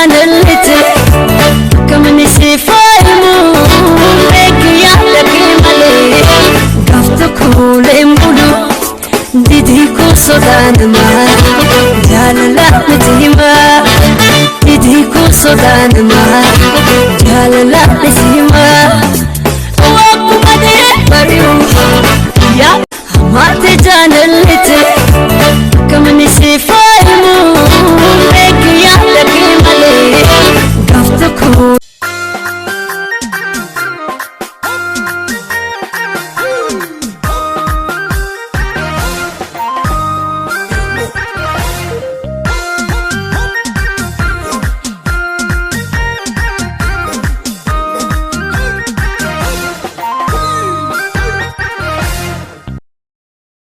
جانلت كم نسيفايمو لك يا لك مالي قفتك ولمبلو ديديكو صدان ما جاللا متيما ديديكو صدان ما جاللا متيما وقم أدري بريو يا ما تجانلت كم نسيفايمو لك يا لك مالي قفتك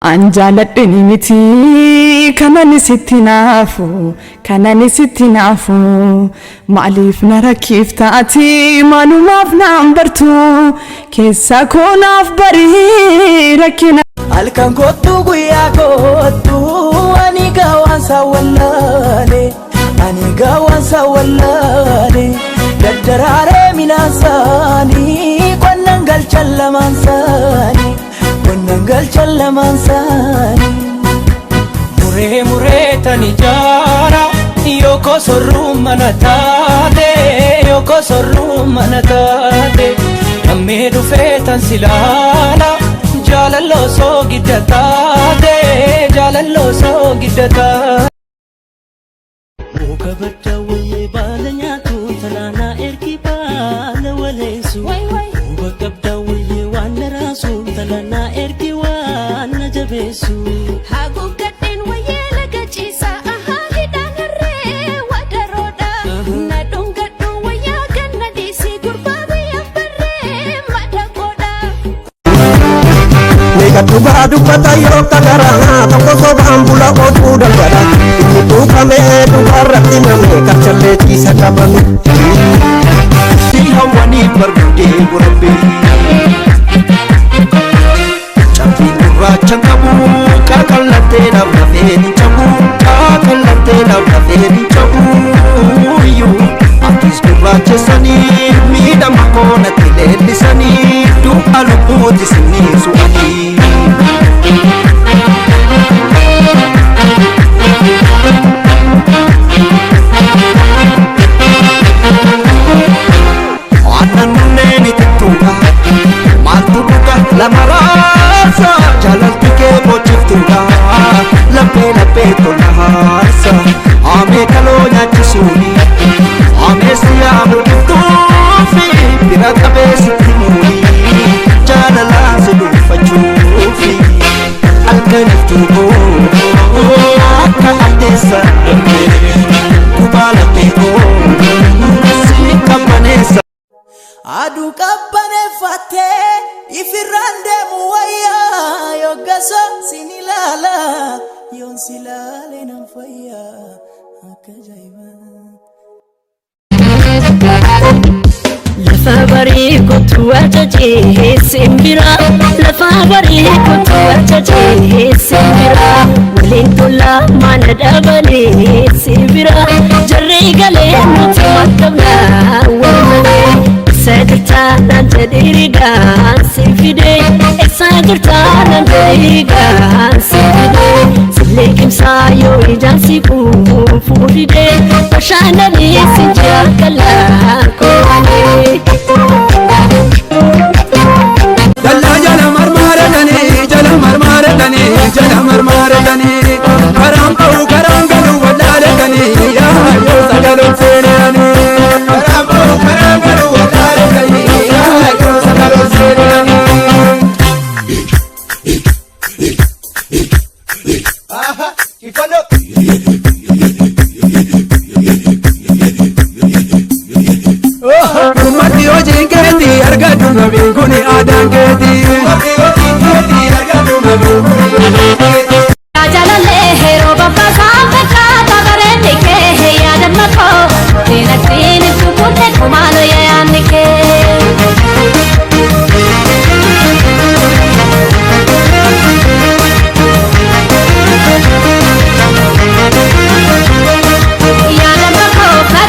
Anjaaladheni miti kanani sitti naafu maaliif na rakkiiftaati maalumaaf naan bartu keessa koo naaf barii rakkina halkan kottu guyyaa kottu ani gaawwan sawwallaale daddaraaree minaansaanii qonnan galchan lamaansaanii Nangal chalaman sani Mure tani jara Yoko sorru manatate Namme dufetan silala Jalallo so giddatate Muka badda waye balanya tu talana erki bala walesu Muka kabda waye wana rasu talana erki wana jabesu Hagu gatin waye laga chisa aha hidan harre wadaroda Nadung gadu waya ganna disi gurbabi ambarre madakoda Neka tuba dubata yok tagara Toko soba ambula otu dalbada Itu kame dubarati name kacale chisa kabame Si hawani barbude gurabbe Changabu kakalate na mafeni chabu kakalate na mafeni chabu yu atis kurache sani mida makona tileli sani du aluputi sini suani ananune tuga matuga la marasa jalalti ke mochiftuga lape tolahasa ame kalonya chisuni ame siyamu tufi pira kabesi timuni jalala sulu fachufi alkaniftugo akka adesa kubala pego sikamanesa adu kabbane fatte ifirande muwaya yogaso sinilala yon silale nan faya akajaiba لفابري كنت وجهي سمبرا لفابري كنت وجهي سمبرا ولين كلا ما ندبني سمبرا جري قلي متمكبنا والمني سادرتانا تدريقان سيفيدي سادرتانا تدريقان سيفيدي سليكم سايو إجانسي فوفيدي وشانا لي سنجاك الله كواني jala marmare dani karam pau karam galu wadale dani ya yo sagalon senani karam pau karam galu wadale dani ya yo sagalon senani aha kifalo kumati oji ngeti arga dunga binguni adangeti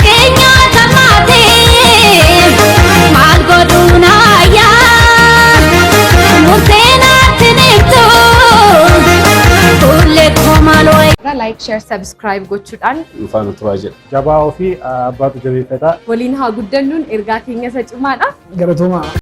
Yeah. like, share, subscribe gochuudhaan Faana turaa jedha. Jabaa ofii abbaatu jabeeffata. waliin haa guddannun ergaa keenya isa cimaadha. Galatoomaa.